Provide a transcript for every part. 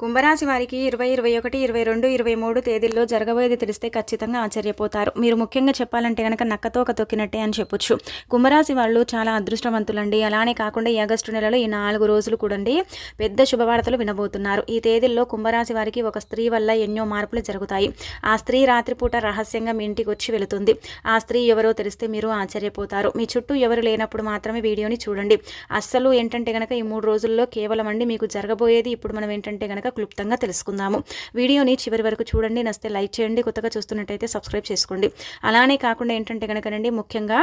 కుంభరాశి వారికి 20, 21, 22, 23 తేదీల్లో జరగబోయేది తెలిస్తే ఖచ్చితంగా ఆశ్చర్యపోతారు. మీరు ముఖ్యంగా చెప్పాలంటే గనక నక్కతోక తొక్కినట్టే అని చెప్పొచ్చు. కుంభరాశి వాళ్ళు చాలా అదృష్టవంతులండి. అలానే కాకుండా ఈ ఆగస్టు నెలలో ఈ 4 రోజులు కూడండి పెద్ద శుభవార్తలు వినబోతున్నారు. ఈ తేదీల్లో కుంభరాశి వారికి ఒక స్త్రీ వల్ల ఎన్నో మార్పులు జరుగుతాయి. ఆ స్త్రీ రాత్రిపూట రహస్యంగా మీ ఇంటికి వచ్చి వెళుతుంది. ఆ స్త్రీ ఎవరో తెలిస్తే మీరు ఆశ్చర్యపోతారు. మీ చుట్టూ ఎవరు లేనప్పుడు మాత్రమే వీడియోని చూడండి. అస్సలు ఏంటంటే గనక ఈ 3 రోజుల్లో కేవలం అండి మీకు జరగబోయేది ఇప్పుడు మనం ఏంటంటే గనక క్లుప్తంగా తెలుసుకుందాము. వీడియోని చివరి వరకు చూడండి. నచ్చితే లైక్ చేయండి. కొత్తగా చూస్తున్నట్టయితే సబ్స్క్రైబ్ చేసుకోండి. అలానే కాకుండా ఏంటంటే కనుకనండి ముఖ్యంగా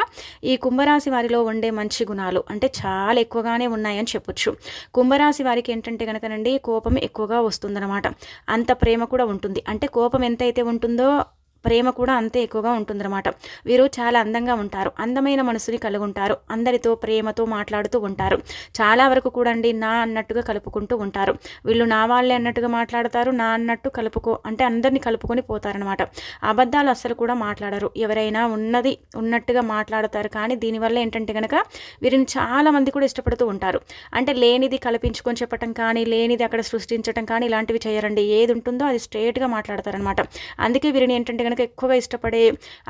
ఈ కుంభరాశి వారిలో ఉండే మంచి గుణాలు అంటే చాలా ఎక్కువగానే ఉన్నాయని చెప్పొచ్చు. కుంభరాశి వారికి ఏంటంటే కనుకనండి కోపం ఎక్కువగా వస్తుందన్నమాట. అంత ప్రేమ కూడా ఉంటుంది. అంటే కోపం ఎంతైతే ఉంటుందో ప్రేమ కూడా అంతే ఎక్కువగా ఉంటుందన్నమాట. వీరు చాలా అందంగా ఉంటారు. అందమైన మనసుని కలిగి ఉంటారు. అందరితో ప్రేమతో మాట్లాడుతూ ఉంటారు. చాలా వరకు కూడా అండి నా అన్నట్టుగా కలుపుకుంటూ ఉంటారు. వీళ్ళు నా వాళ్ళే అన్నట్టుగా మాట్లాడతారు. నా అన్నట్టు అంటే అందరినీ కలుపుకొని పోతారనమాట. అబద్ధాలు అస్సలు కూడా మాట్లాడరు. ఎవరైనా ఉన్నట్టుగా మాట్లాడతారు. కానీ దీనివల్ల ఏంటంటే కనుక వీరిని చాలా మంది కూడా ఇష్టపడుతూ ఉంటారు. అంటే లేనిది కల్పించుకొని చెప్పటం కానీ లేనిది అక్కడ సృష్టించటం కానీ ఇలాంటివి చేయరండి. ఏది ఉంటుందో అది స్ట్రేట్గా మాట్లాడతారనమాట. అందుకే వీరిని ఏంటంటే కనుక ఎక్కువగా ఇష్టపడే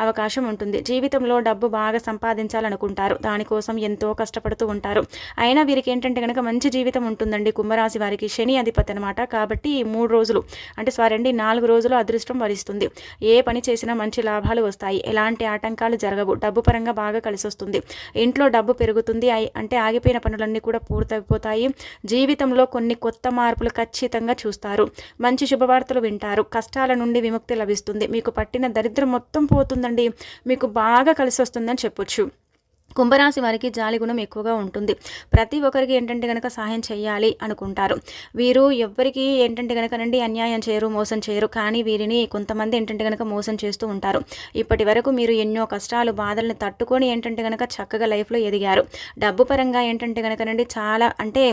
అవకాశం ఉంటుంది. జీవితంలో డబ్బు బాగా సంపాదించాలనుకుంటారు. దానికోసం ఎంతో కష్టపడుతూ ఉంటారు. అయినా వీరికి ఏంటంటే కనుక మంచి జీవితం ఉంటుందండి. కుంభరాశి వారికి శని అధిపతి అనమాట. కాబట్టి 3 రోజులు అంటే 4 రోజులు అదృష్టం వరిస్తుంది. ఏ పని చేసినా మంచి లాభాలు వస్తాయి. ఎలాంటి ఆటంకాలు జరగవు. డబ్బు పరంగా బాగా కలిసి వస్తుంది. ఇంట్లో డబ్బు పెరుగుతుంది. అంటే ఆగిపోయిన పనులన్నీ కూడా పూర్తయిపోతాయి. జీవితంలో కొన్ని కొత్త మార్పులు ఖచ్చితంగా చూస్తారు. మంచి శుభవార్తలు వింటారు. కష్టాల నుండి విముక్తి లభిస్తుంది. మీకు పట్టిన దరిద్రం మొత్తం పోతుందండి. మీకు బాగా కలిసి వస్తుందని చెప్పొచ్చు. కుంభరాశి వారికి జాలి గుణం ఎక్కువగా ఉంటుంది. ప్రతి ఒక్కరికి ఏంటంటే కనుక సహాయం చేయాలి అనుకుంటారు. వీరు ఎవ్వరికి ఏంటంటే కనుకనండి అన్యాయం చేయరు, మోసం చేయరు. కానీ వీరిని కొంతమంది ఏంటంటే కనుక మోసం చేస్తూ ఉంటారు. ఇప్పటి వరకు మీరు ఎన్నో కష్టాలు బాధల్ని తట్టుకొని ఏంటంటే కనుక చక్కగా లైఫ్లో ఎదిగారు. డబ్బు పరంగా ఏంటంటే కనుకనండి చాలా అంటే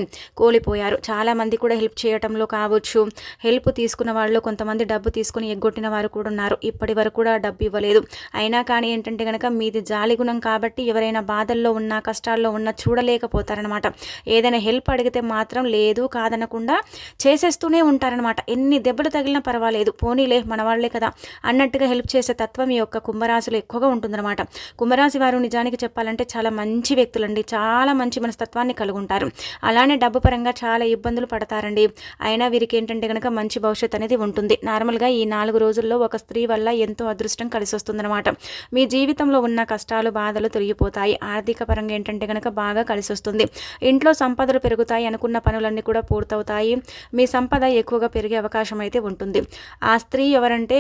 కోల్పోయారు. చాలా మంది కూడా హెల్ప్ చేయటంలో కావచ్చు, హెల్ప్ తీసుకున్న వాళ్ళు కొంతమంది డబ్బు తీసుకుని ఎగ్గొట్టిన వారు కూడా ఉన్నారు. ఇప్పటి వరకు కూడా డబ్బు ఇవ్వలేదు. అయినా కానీ ఏంటంటే కనుక మీది జాలి గుణం కాబట్టి ఎవరైనా బాధల్లో ఉన్నా కష్టాల్లో ఉన్నా చూడలేకపోతారనమాట. ఏదైనా హెల్ప్ అడిగితే మాత్రం లేదు కాదనకుండా చేసేస్తూనే ఉంటారనమాట. ఎన్ని దెబ్బలు తగిలినా పర్వాలేదు, పోనీలే మన వాళ్లే కదా అన్నట్టుగా హెల్ప్ చేసే తత్వం ఈ యొక్క కుంభరాశిలో ఎక్కువగా ఉంటుందన్నమాట. కుంభరాశి వారు నిజానికి చెప్పాలంటే చాలా మంచి వ్యక్తులండి. చాలా మంచి మనస్తత్వాన్ని కలిగి ఉంటారు. అలానే డబ్బు పరంగా చాలా ఇబ్బందులు పడతారండి. అయినా వీరికి ఏంటంటే కనుక మంచి భవిష్యత్తు అనేది ఉంటుంది. నార్మల్గా ఈ 4 రోజుల్లో ఒక స్త్రీ వల్ల ఎంతో అదృష్టం కలిసి వస్తుందన్నమాట. మీ జీవితంలో ఉన్న కష్టాలు బాధలు తొలగిపోతాయి. ఆర్థిక పరంగా ఏంటంటే కనుక బాగా కలిసి వస్తుంది. ఇంట్లో సంపదలు పెరుగుతాయి. అనుకున్న పనులన్నీ కూడా పూర్తవుతాయి. మీ సంపద ఎక్కువగా పెరిగే అవకాశం అయితే ఉంటుంది. ఆ స్త్రీ ఎవరంటే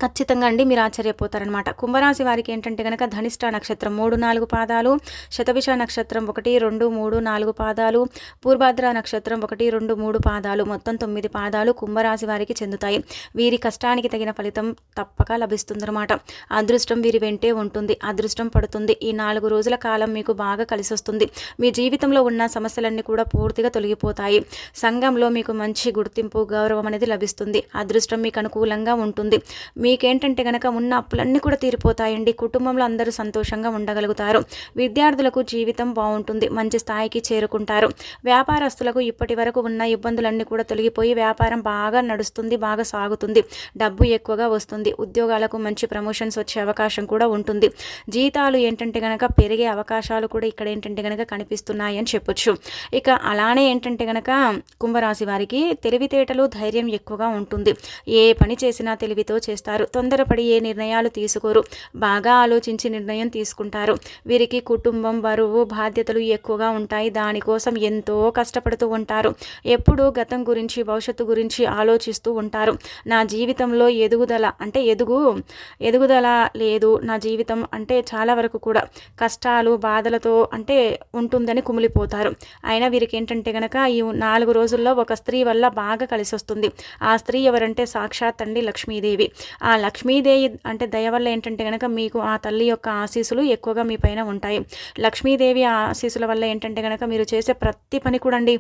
ఖచ్చితంగా అండి మీరు ఆశ్చర్యపోతారనమాట. కుంభరాశి వారికి ఏంటంటే కనుక ధనిష్ట నక్షత్రం 3, 4 పాదాలు, శతభిష నక్షత్రం 1, 2, 3, 4 పాదాలు, పూర్భద్ర నక్షత్రం 1, 2, 3 పాదాలు, మొత్తం 9 పాదాలు కుంభరాశి వారికి చెందుతాయి. వీరి కష్టానికి తగిన ఫలితం తప్పక లభిస్తుందన్నమాట. అదృష్టం వీరి వెంటే ఉంటుంది. అదృష్టం పడుతుంది. ఈ 4 రోజుల కాలం మీకు బాగా కలిసి వస్తుంది. మీ జీవితంలో ఉన్న సమస్యలన్నీ కూడా పూర్తిగా తొలగిపోతాయి. సంఘంలో మీకు మంచి గుర్తింపు గౌరవం అనేది లభిస్తుంది. అదృష్టం మీకు అనుకూలంగా ఉంటుంది. మీకేంటంటే కనుక ఉన్న అప్పులన్నీ కూడా తీరిపోతాయండి. కుటుంబంలో అందరూ సంతోషంగా ఉండగలుగుతారు. విద్యార్థులకు జీవితం బాగుంటుంది. మంచి స్థాయికి చేరుకుంటారు. వ్యాపారస్తులకు ఇప్పటి వరకు ఉన్న ఇబ్బందులన్నీ కూడా తొలగిపోయి వ్యాపారం బాగా నడుస్తుంది, బాగా సాగుతుంది. డబ్బు ఎక్కువగా వస్తుంది. ఉద్యోగాలకు మంచి ప్రమోషన్స్ వచ్చే అవకాశం కూడా ఉంటుంది. జీతాలు ఏంటంటే కనుక పెరిగే అవకాశాలు కూడా ఇక్కడ ఏంటంటే కనుక కనిపిస్తున్నాయి అని చెప్పొచ్చు. ఇక అలానే ఏంటంటే కనుక కుంభరాశి వారికి తెలివితేటలు ధైర్యం ఎక్కువగా ఉంటుంది. ఏ పని చేసినా తెలివితో చేస్తారు. తొందరపడి ఏ నిర్ణయాలు తీసుకోరు. బాగా ఆలోచించి నిర్ణయం తీసుకుంటారు. వీరికి కుటుంబం, బరువు, బాధ్యతలు ఎక్కువగా ఉంటాయి. దానికోసం ఎంతో కష్టపడుతూ ఉంటారు. ఎప్పుడూ గతం గురించి భవిష్యత్తు గురించి ఆలోచిస్తూ ఉంటారు. నా జీవితంలో ఎదుగుదల లేదు. నా జీవితం అంటే చాలా వరకు కూడా కష్టాలు బాధలతో అంటే ఉంటుందని కుమిలిపోతారు. అయినా వీరికి ఏంటంటే కనుక ఈ 4 రోజుల్లో ఒక స్త్రీ వల్ల బాగా కలిసి వస్తుంది. ఆ స్త్రీ ఎవరంటే సాక్షాత్ అండి లక్ష్మీదేవి. ఆ లక్ష్మీదేవి అంటే దయ వల్ల ఏంటంటే కనుక మీకు ఆ తల్లి యొక్క ఆశీస్సులు ఎక్కువగా మీ పైన ఉంటాయి. లక్ష్మీదేవి ఆశీస్సుల వల్ల ఏంటంటే కనుక మీరు చేసే ప్రతి పని కూడా అండి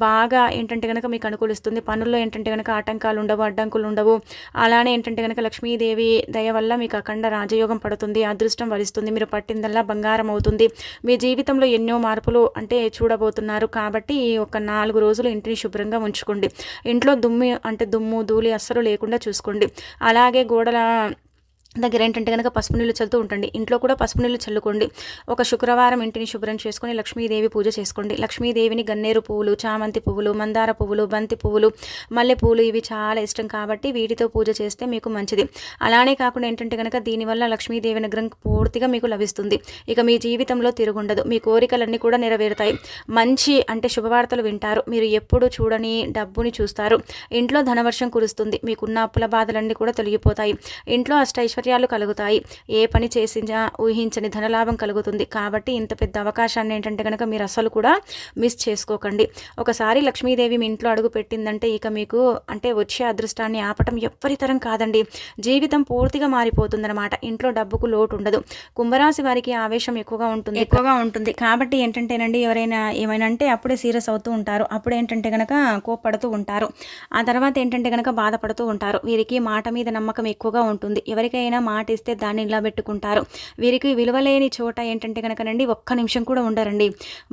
బాగా ఏంటంటే కనుక మీకు అనుకూలిస్తుంది. పనుల్లో ఏంటంటే కనుక ఆటంకాలు ఉండవు, అడ్డంకులు ఉండవు. అలానే ఏంటంటే కనుక లక్ష్మీదేవి దయ వల్ల మీకు అఖండ రాజయోగం పడుతుంది, అదృష్టం వరిస్తుంది, మీరు పట్టిందల్లా బంగారం అవుతుంది. మీ జీవితంలో ఎన్నో మార్పులు అంటే చూడబోతున్నారు. కాబట్టి ఒక 4 రోజులు ఇంటిని శుభ్రంగా ఉంచుకోండి. ఇంట్లో దుమ్ము ధూళి అస్సలు లేకుండా చూసుకోండి. అలాగే గోడల దగ్గర ఏంటంటే కనుక పసుపు నీళ్ళు చల్లుతూ ఉంటండి. ఇంట్లో కూడా పసుపు నీళ్ళు చల్లుకోండి. ఒక శుక్రవారం ఇంటిని శుభ్రం చేసుకొని లక్ష్మీదేవి పూజ చేసుకోండి. లక్ష్మీదేవిని గన్నేరు పువ్వులు, చామంతి పువ్వులు, మందార పువ్వులు, బంతి పువ్వులు, మల్లె పువ్వులు ఇవి చాలా ఇష్టం కాబట్టి వీటితో పూజ చేస్తే మీకు మంచిది. అలానే కాకుండా ఏంటంటే కనుక దీనివల్ల లక్ష్మీదేవి అనుగ్రహం పూర్తిగా మీకు లభిస్తుంది. ఇక మీ జీవితంలో తిరుగుండదు. మీ కోరికలన్నీ కూడా నెరవేరుతాయి. మంచి అంటే శుభవార్తలు వింటారు. మీరు ఎప్పుడు చూడని డబ్బుని చూస్తారు. ఇంట్లో ధనవర్షం కురుస్తుంది. మీకున్న అప్పుల బాధలన్నీ కూడా తొలగిపోతాయి. ఇంట్లో అష్టైశ్వర్యాలు కలుగుతాయి. ఏ పని చేసినా ఊహించని ధనలాభం కలుగుతుంది. కాబట్టి ఇంత పెద్ద అవకాశాన్ని ఏంటంటే కనుక మీరు అసలు కూడా మిస్ చేసుకోకండి. ఒకసారి లక్ష్మీదేవి మీ ఇంట్లో అడుగు పెట్టిందంటే ఇక మీకు అంటే వచ్చే అదృష్టాన్ని ఆపటం ఎవ్వరి తరం కాదండి. జీవితం పూర్తిగా మారిపోతుందన్నమాట. ఇంట్లో డబ్బుకు లోటు ఉండదు. కుంభరాశి వారికి ఆవేశం ఎక్కువగా ఉంటుంది. కాబట్టి ఏంటంటేనండి ఎవరైనా ఏమైనా అంటే అప్పుడే సీరియస్ అవుతూ ఉంటారు. అప్పుడు ఏంటంటే కనుక కోప్పడుతూ ఉంటారు. ఆ తర్వాత ఏంటంటే కనుక బాధపడుతూ ఉంటారు. వీరికి మాట మీద నమ్మకం ఎక్కువగా ఉంటుంది. ఎవరికైనా మాట ఇస్తే దాన్ని నిలబెట్టుకుంటారు. వీరికి విలువలేని చోట ఏంటంటే కనుకనండి ఒక్క నిమిషం కూడా ఉండరండి.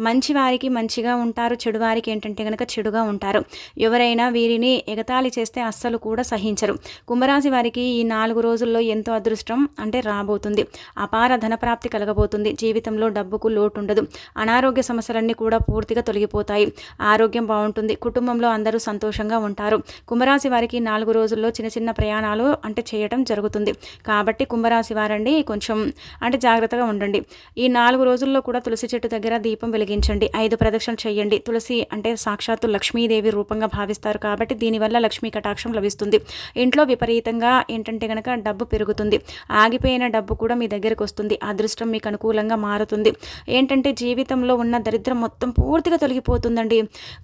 మంచి వారికి మంచిగా ఉంటారు, చెడు వారికి ఏంటంటే కనుక చెడుగా ఉంటారు. ఎవరైనా వీరిని ఎగతాళి చేస్తే అస్సలు కూడా సహించరు. కుంభరాశి వారికి ఈ 4 రోజుల్లో ఎంతో అదృష్టం అంటే రాబోతుంది. అపార ధనప్రాప్తి కలగబోతుంది. జీవితంలో డబ్బుకు లోటు ఉండదు. అనారోగ్య సమస్యలన్నీ కూడా పూర్తిగా తొలగిపోతాయి. ఆరోగ్యం బాగుంటుంది. కుటుంబంలో అందరూ సంతోషంగా ఉంటారు. కుంభరాశి వారికి 4 రోజుల్లో చిన్న చిన్న ప్రయాణాలు అంటే చేయటం జరుగుతుంది. కాబట్టి కుంభరాశి వారండి కొంచెం అంటే జాగ్రత్తగా ఉండండి. ఈ 4 రోజుల్లో కూడా తులసి చెట్టు దగ్గర దీపం వెలిగించండి. 5 ప్రదక్షిణలు చేయండి. తులసి అంటే సాక్షాత్తు లక్ష్మీదేవి రూపంగా భావిస్తారు కాబట్టి దీనివల్ల లక్ష్మీ కటాక్షం లభిస్తుంది. ఇంట్లో విపరీతంగా ఏంటంటే కనుక డబ్బు పెరుగుతుంది. ఆగిపోయిన డబ్బు కూడా మీ దగ్గరకు వస్తుంది. అదృష్టం మీకు అనుకూలంగా మారుతుంది. ఏంటంటే జీవితంలో ఉన్న దరిద్రం మొత్తం పూర్తిగా తొలగిపోతుందండి.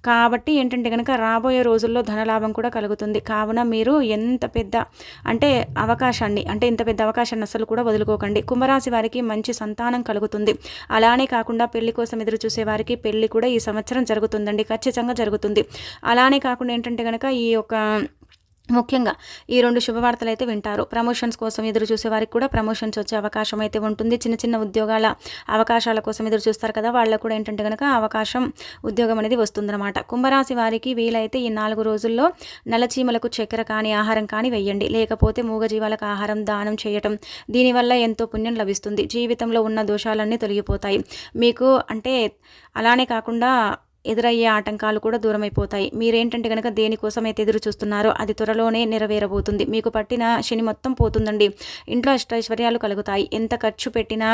కాబట్టి ఏంటంటే కనుక రాబోయే రోజుల్లో ధనలాభం కూడా కలుగుతుంది. కావున మీరు ఎంత పెద్ద అంటే అవకాశాన్ని అంటే ఇంత పెద్ద అవకాశాన్ని అసలు కూడా వదులుకోకండి. కుంభరాశి వారికి మంచి సంతానం కలుగుతుంది. అలానే కాకుండా పెళ్లి కోసం ఎదురు చూసే వారికి పెళ్లి కూడా ఈ సంవత్సరం జరుగుతుందండి. ఖచ్చితంగా జరుగుతుంది. అలానే కాకుండా ఏంటంటే కనుక ఈ యొక్క ముఖ్యంగా ఈ 2 శుభవార్తలు అయితే వింటారు. ప్రమోషన్స్ కోసం ఎదురు చూసే వారికి కూడా ప్రమోషన్స్ వచ్చే అవకాశం అయితే ఉంటుంది. చిన్న చిన్న ఉద్యోగాల అవకాశాల కోసం ఎదురు చూస్తారు కదా, వాళ్ళకు కూడా ఏంటంటే కనుక అవకాశం ఉద్యోగం అనేది వస్తుందన్నమాట. కుంభరాశి వారికి వీలైతే ఈ 4 రోజుల్లో నల్లచీమలకు చక్కెర కానీ ఆహారం కానీ వేయండి. లేకపోతే మూగజీవాలకు ఆహారం దానం చేయటం దీనివల్ల ఎంతో పుణ్యం లభిస్తుంది. జీవితంలో ఉన్న దోషాలన్నీ తొలగిపోతాయి. మీకు అంటే అలానే కాకుండా ఎదురయ్యే ఆటంకాలు కూడా దూరమైపోతాయి. మీరేంటంటే కనుక దేనికోసమైతే ఎదురు చూస్తున్నారో అది త్వరలోనే నెరవేరబోతుంది. మీకు పట్టిన శని మొత్తం పోతుందండి. ఇంట్లో అష్టైశ్వర్యాలు కలుగుతాయి. ఎంత ఖర్చు పెట్టినా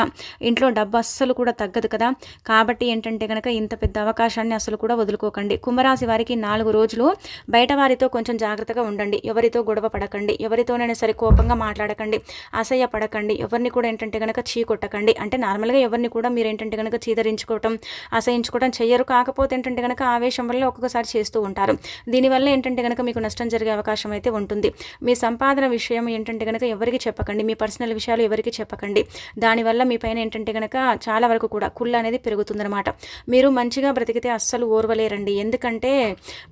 ఇంట్లో డబ్బు అస్సలు కూడా తగ్గదు కదా. కాబట్టి ఏంటంటే కనుక ఇంత పెద్ద అవకాశాన్ని అసలు కూడా వదులుకోకండి. కుంభరాశి వారికి 4 రోజులు బయట వారితో కొంచెం జాగ్రత్తగా ఉండండి. ఎవరితో గొడవ పడకండి. ఎవరితోనైనా సరే కోపంగా మాట్లాడకండి. అసహ్య పడకండి. ఎవరిని కూడా ఏంటంటే కనుక చీకొట్టకండి. అంటే నార్మల్గా ఎవరిని కూడా మీరు ఏంటంటే కనుక చీదరించుకోవటం అసహించుకోవటం చెయ్యరు. కాకపోతే ఏంటంటే కనుక ఆవేశం వల్ల ఒక్కొక్కసారి చేస్తూ ఉంటారు. దీనివల్ల ఏంటంటే కనుక మీకు నష్టం జరిగే అవకాశం అయితే ఉంటుంది. మీ సంపాదన విషయం ఏంటంటే కనుక ఎవరికి చెప్పకండి. మీ పర్సనల్ విషయాలు ఎవరికి చెప్పకండి. దానివల్ల మీ పైన ఏంటంటే కనుక చాలా వరకు కూడా కుళ్ళు అనేది పెరుగుతుందన్నమాట. మీరు మంచిగా బ్రతికితే అస్సలు ఓర్వలేరండి. ఎందుకంటే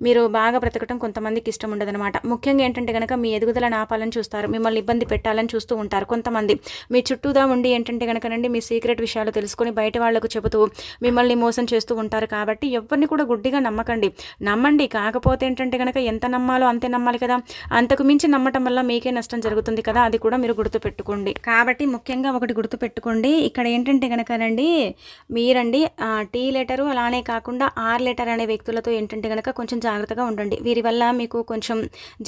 మీరు బాగా బ్రతకటం కొంతమందికి ఇష్టం ఉండదన్నమాట. ముఖ్యంగా ఏంటంటే కనుక మీ ఎదుగుదలను ఆపాలని చూస్తారు. మిమ్మల్ని ఇబ్బంది పెట్టాలని చూస్తూ ఉంటారు కొంతమంది. మీ చుట్టూదా ఉండి ఏంటంటే కనుకనండి మీ సీక్రెట్ విషయాలు తెలుసుకొని బయట వాళ్లకు చెబుతూ మిమ్మల్ని మోసం చేస్తూ ఉంటారు. కాబట్టి ఎవరిని కూడా గుడ్డిగా నమ్మండి. కాకపోతే ఏంటంటే కనుక ఎంత నమ్మాలో అంతే నమ్మాలి కదా. అంతకు మించి నమ్మటం వల్ల మీకే నష్టం జరుగుతుంది కదా. అది కూడా మీరు గుర్తుపెట్టుకోండి. కాబట్టి ముఖ్యంగా ఒకటి గుర్తుపెట్టుకోండి. ఇక్కడ ఏంటంటే కనుకనండి మీరండి టీ లెటరు అలానే కాకుండా ఆర్ లెటర్ అనే వ్యక్తులతో ఏంటంటే కనుక కొంచెం జాగ్రత్తగా ఉండండి. వీరి వల్ల మీకు కొంచెం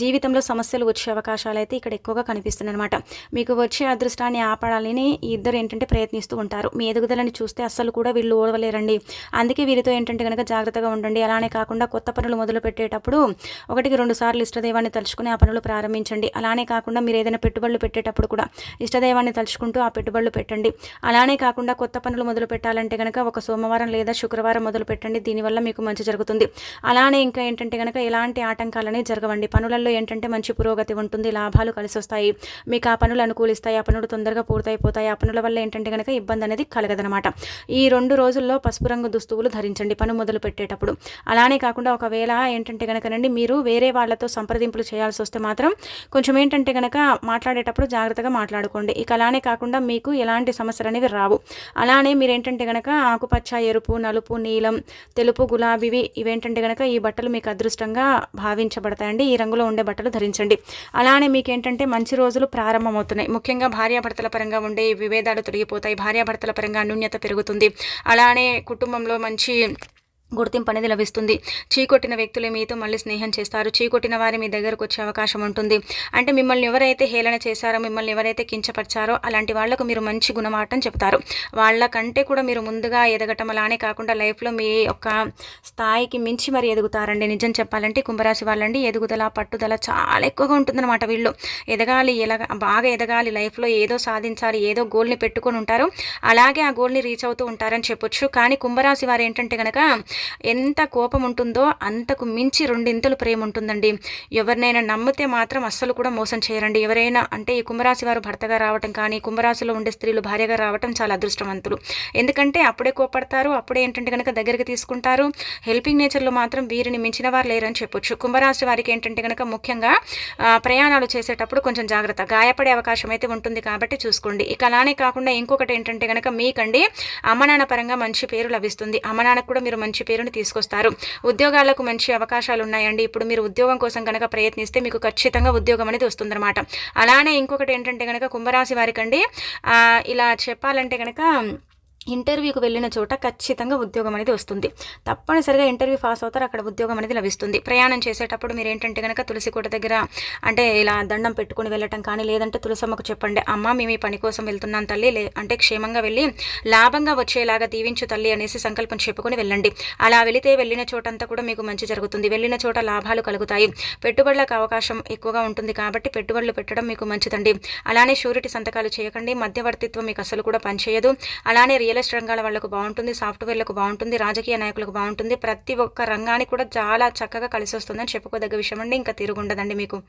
జీవితంలో సమస్యలు వచ్చే అవకాశాలు అయితే ఇక్కడ ఎక్కువగా కనిపిస్తున్నాయి అనమాట. మీకు వచ్చే అదృష్టాన్ని ఆపడాలని ఈ ఇద్దరు ఏంటంటే ప్రయత్నిస్తూ ఉంటారు. మీ ఎదుగుదలని చూస్తే అస్సలు కూడా వీళ్ళు ఓడవలేరండి. అందుకే వీరితో ఏంటంటే కనుక జాగ్రత్తగా ఉండండి. అలానే కాకుండా కొత్త పనులు మొదలు పెట్టేటప్పుడు 1-2 సార్లు ఇష్టదైవాన్ని తలుచుకుని ఆ పనులు ప్రారంభించండి. అలానే కాకుండా మీరు ఏదైనా పెట్టుబడులు పెట్టేటప్పుడు కూడా ఇష్టదైవాన్ని తలుచుకుంటూ ఆ పెట్టుబడులు పెట్టండి. అలానే కాకుండా కొత్త పనులు మొదలు పెట్టాలంటే కనుక ఒక సోమవారం లేదా శుక్రవారం మొదలు పెట్టండి. దీనివల్ల మీకు మంచి జరుగుతుంది. అలానే ఇంకా ఏంటంటే కనుక ఎలాంటి ఆటంకాలనే జరగవండి. పనులలో ఏంటంటే మంచి పురోగతి ఉంటుంది, లాభాలు కలిసి వస్తాయి, మీకు ఆ పనులు అనుకూలిస్తాయి, ఆ పనులు తొందరగా పూర్తయిపోతాయి. ఆ పనుల వల్ల ఏంటంటే కనుక ఇబ్బంది అనేది కలగదనమాట. ఈ 2 రోజుల్లో పసుపు రంగు దుస్తువులు ధరించండి పని మొదలు పెట్టేటప్పుడు. అలానే కాకుండా ఒకవేళ ఏంటంటే కనుకనండి మీరు వేరే వాళ్ళతో సంప్రదింపులు చేయాల్సి వస్తే మాత్రం కొంచెం ఏంటంటే కనుక మాట్లాడేటప్పుడు జాగ్రత్తగా మాట్లాడుకోండి. ఇక అలానే కాకుండా మీకు ఎలాంటి సమస్యలు అనేవి రావు. అలానే మీరు ఏంటంటే కనుక ఆకుపచ్చ, ఎరుపు, నలుపు, నీలం, తెలుపు, గులాబీవి ఇవేంటంటే కనుక ఈ బట్టలు మీకు అదృష్టంగా భావించబడతాయండి. ఈ రంగులో ఉండే బట్టలు ధరించండి. అలానే మీకు ఏంటంటే మంచి రోజులు ప్రారంభమవుతున్నాయి. ముఖ్యంగా భార్యాభర్తల పరంగా ఉండే విభేదాలు తొలగిపోతాయి. భార్యాభర్తల పరంగా అన్యోన్యత పెరుగుతుంది. అలానే కుటుంబంలో మంచి గుర్తింపు అనేది లభిస్తుంది. చీకొట్టిన వ్యక్తులు మీతో మళ్ళీ స్నేహం చేస్తారు. చీకొట్టిన వారి మీ దగ్గరకు వచ్చే అవకాశం ఉంటుంది. అంటే మిమ్మల్ని ఎవరైతే హేళన చేశారో, మిమ్మల్ని ఎవరైతే కించపరిచారో అలాంటి వాళ్లకు మీరు మంచి గుణమాటం చెప్తారు. వాళ్ళకంటే కూడా మీరు ముందుగా ఎదగటం, అలానే కాకుండా లైఫ్లో మీ యొక్క స్థాయికి మించి మరి ఎదుగుతారండి. నిజం చెప్పాలంటే కుంభరాశి వాళ్ళండి ఎదుగుదల, పట్టుదల చాలా ఎక్కువగా ఉంటుందన్నమాట. వీళ్ళు ఎదగాలి, బాగా ఎదగాలి, లైఫ్లో ఏదో సాధించాలి, ఏదో గోల్ని పెట్టుకొని ఉంటారు. అలాగే ఆ గోల్ని రీచ్ అవుతూ ఉంటారని చెప్పొచ్చు. కానీ కుంభరాశి వారు ఏంటంటే కనుక ఎంత కోపం ఉంటుందో అంతకు మించి 2 ఇంతలు ప్రేమ ఉంటుందండి. ఎవరినైనా నమ్మితే మాత్రం అస్సలు కూడా మోసం చేయరండి. ఎవరైనా అంటే ఈ కుంభరాశి వారు భర్తగా రావటం కానీ, కుంభరాశిలో ఉండే స్త్రీలు భార్యగా రావటం చాలా అదృష్టవంతులు. ఎందుకంటే అప్పుడే కోపడతారు, అప్పుడే ఏంటంటే కనుక దగ్గరికి తీసుకుంటారు. హెల్పింగ్ నేచర్లో మాత్రం వీరిని మించిన వారు లేరని చెప్పొచ్చు. కుంభరాశి వారికి ఏంటంటే కనుక ముఖ్యంగా ప్రయాణాలు చేసేటప్పుడు కొంచెం జాగ్రత్త, గాయపడే అవకాశం అయితే ఉంటుంది కాబట్టి చూసుకోండి. ఇక అలానే కాకుండా ఇంకొకటి ఏంటంటే కనుక మీకండి అమ్మనాన్న పరంగా మంచి పేరు లభిస్తుంది. అమ్మనాన్నకు కూడా మీరు మంచి పేరుని తీసుకొస్తారు. ఉద్యోగాలకు మంచి అవకాశాలు ఉన్నాయండి. ఇప్పుడు మీరు ఉద్యోగం కోసం కనుక ప్రయత్నిస్తే మీకు ఖచ్చితంగా ఉద్యోగం అనేది వస్తుందన్నమాట. అలానే ఇంకొకటి ఏంటంటే కనుక కుంభరాశి వారికండి ఇలా చెప్పాలంటే కనుక ఇంటర్వ్యూకి వెళ్ళిన చోట ఖచ్చితంగా ఉద్యోగం అనేది వస్తుంది. తప్పనిసరిగా ఇంటర్వ్యూ పాస్ అవుతారు, అక్కడ ఉద్యోగం అనేది లభిస్తుంది. ప్రయాణం చేసేటప్పుడు మీరు ఏంటంటే కనుక తులసి కోట దగ్గర అంటే ఇలా దండం పెట్టుకుని వెళ్ళటం కానీ, లేదంటే తులసమ్మకు చెప్పండి, అమ్మ మేము ఈ పని కోసం వెళ్తున్నాం తల్లి, అంటే క్షేమంగా వెళ్ళి లాభంగా వచ్చేలాగా దీవించు తల్లి అనేసి సంకల్పం చెప్పుకొని వెళ్ళండి. అలా వెళితే వెళ్ళిన చోటంతా కూడా మీకు మంచి జరుగుతుంది. వెళ్ళిన చోట లాభాలు కలుగుతాయి. పెట్టుబడులకు అవకాశం ఎక్కువగా ఉంటుంది కాబట్టి పెట్టుబడులు పెట్టడం మీకు మంచిదండి. అలానే షూరిటీ సంతకాలు చేయకండి. మధ్యవర్తిత్వం మీకు అసలు కూడా పనిచేయదు. అలానే రియల్ ఎస్టేట్ రంగాల వాళ్ళకు బాగుంటుంది, సాఫ్ట్వేర్లకు బాగుంటుంది, రాజకీయ నాయకులకు బాగుంటుంది. ప్రతి ఒక్క రంగానికి కూడా చాలా చక్కగా కలిసి వస్తుందని చెప్పుకోదగ్గ విషయం అండి. ఇంకా తిరుగుండదండి మీకు.